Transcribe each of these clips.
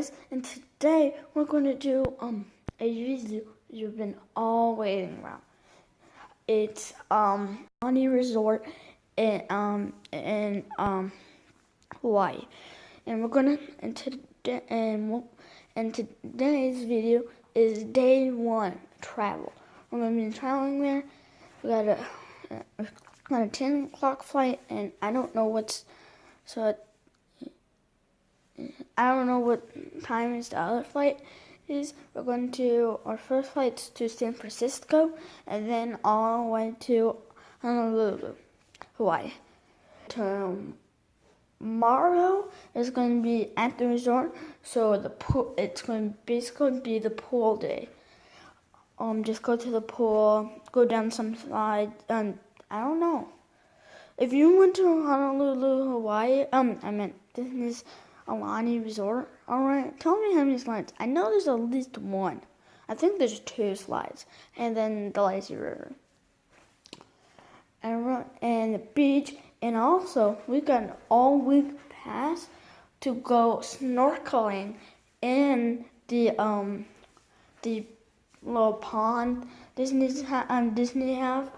guys, and today we're going to do a video you've been all waiting around. It's Aulani Resort in Hawaii, and we're gonna and today's video is day one travel. We're gonna be traveling there. We got a 10 o'clock flight, and I don't know what time is the other flight is. We're going to, our first flight's to San Francisco, and then all the way to Honolulu, Hawaii. Tomorrow is going to be at the resort, so it's going to basically be the pool day. Just go to the pool, go down some slides, I don't know. If you went to Honolulu, Hawaii, Disney's Aulani Resort, alright, tell me how many slides. I know there's at least one. I think there's 2 slides, and then the lazy river. And the beach, and also we got an all-week pass to go snorkeling in the little pond Disney have.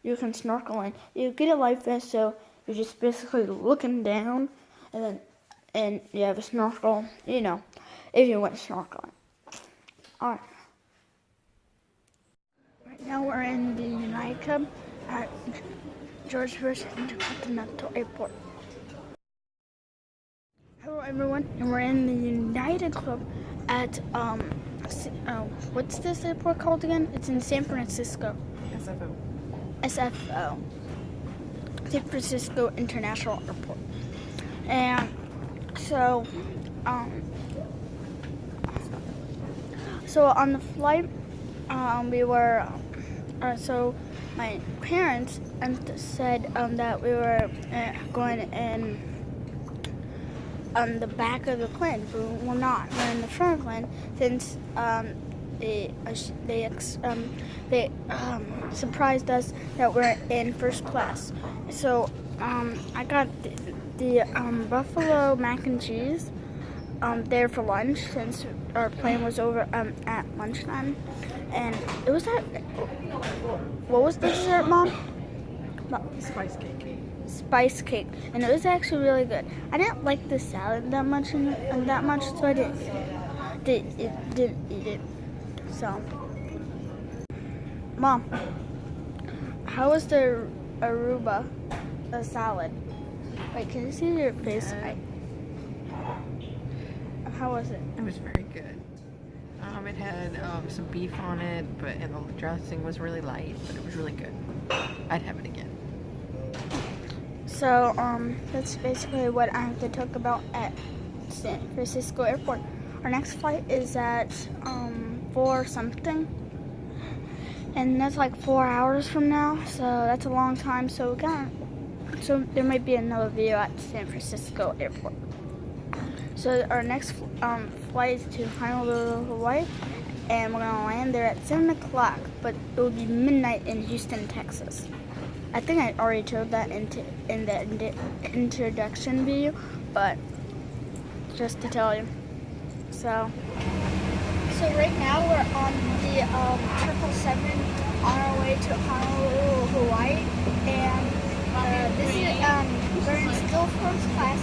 You can snorkel in. You get a life vest, so you're just basically looking down, and you have a snorkel. You know, if you went snorkeling. All right. Right now we're in the United Club at George Bush Intercontinental Airport. Hello everyone, and we're in the United Club at what's this airport called again? It's in San Francisco. SFO. San Francisco International Airport. And so on the flight, we were so my parents said that we were going in on the back of the plane, but we're not. We're in the front of the plane since they surprised us that we're in first class. So I got the buffalo mac and cheese there for lunch since our plane was over at lunchtime, and it was that. What was the dessert, Mom? Spice cake. Spice cake, and it was actually really good. I didn't like the salad that much, so I didn't eat it. So, Mom, how was the Aruba, the salad? Wait, can you see your face? How was it? It was very good. It had some beef on it, and the dressing was really light, but it was really good. I'd have it again. So, that's basically what I have to talk about at San Francisco Airport. Our next flight is at 4 something, and that's like 4 hours from now, so that's a long time. So there might be another video at San Francisco Airport. So our next flight is to Honolulu, Hawaii, and we're gonna land there at 7 o'clock, but it will be midnight in Houston, Texas. I think I already told that in the introduction video, but just to tell you. So right now we're on the 777 on our way to Honolulu, Hawaii, and this is we're still first class.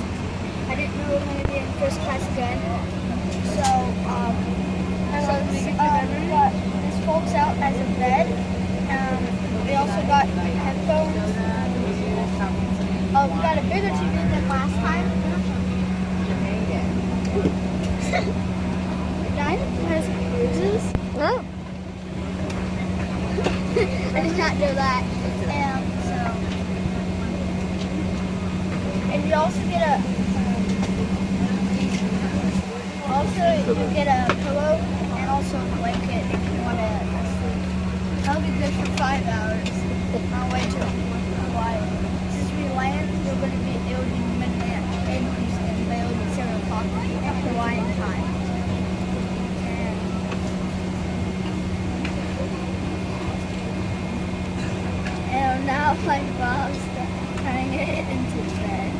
I didn't know we were going to be in first class again. So this folds out as a bed. We also got headphones. We got a bigger TV than last time. United has cruises. Oh. I did not know that. And you also get a pillow and also a blanket if you want to sleep. That'll be good for 5 hours on our way to Hawaii. Since we land, it will be midnight in Houston, but it will be 7 o'clock at Hawaiian time. And now my mom's turning it into bed.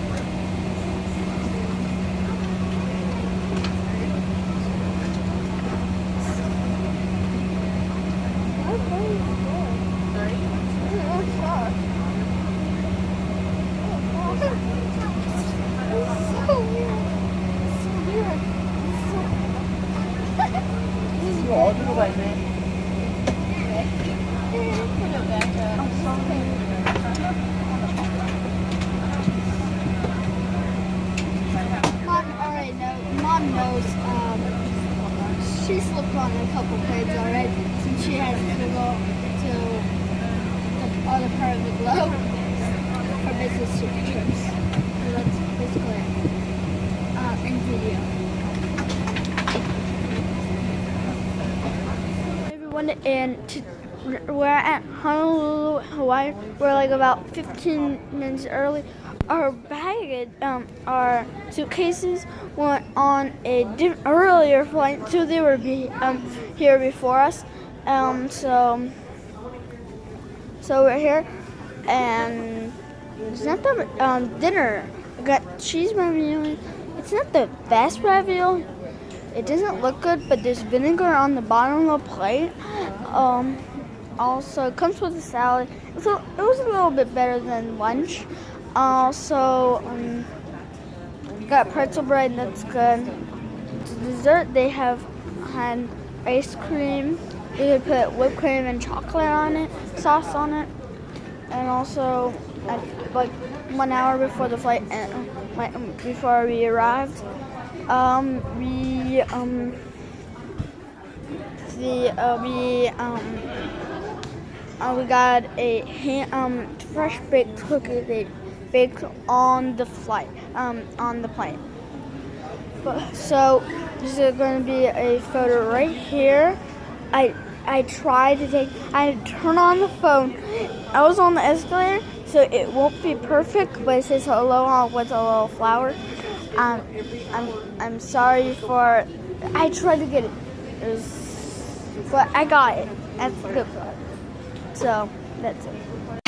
on a couple planes already since she has to go to the other part of the globe for business trips. So that's basically in video. Everyone, and we're at Honolulu, Hawaii. We're like about 15 minutes early. Our baggage, our suitcases went on a earlier flight, so they were here before us. So we're here, and it's not the dinner. We got cheese ravioli. It's not the best ravioli. It doesn't look good, but there's vinegar on the bottom of the plate. Also, it comes with a salad. It was a little bit better than lunch. Also, got pretzel bread. That's good. To dessert, they have had ice cream. They put whipped cream and chocolate on it, sauce on it, and also like 1 hour before the flight, before we arrived, we got a fresh baked cookie they baked on the flight, on the plane. So this is going to be a photo right here. I tried to turn on the phone. I was on the escalator, so it won't be perfect, but it says hello with a little flower. I'm sorry for. I tried to get it, but I got it. That's the good part. So that's it.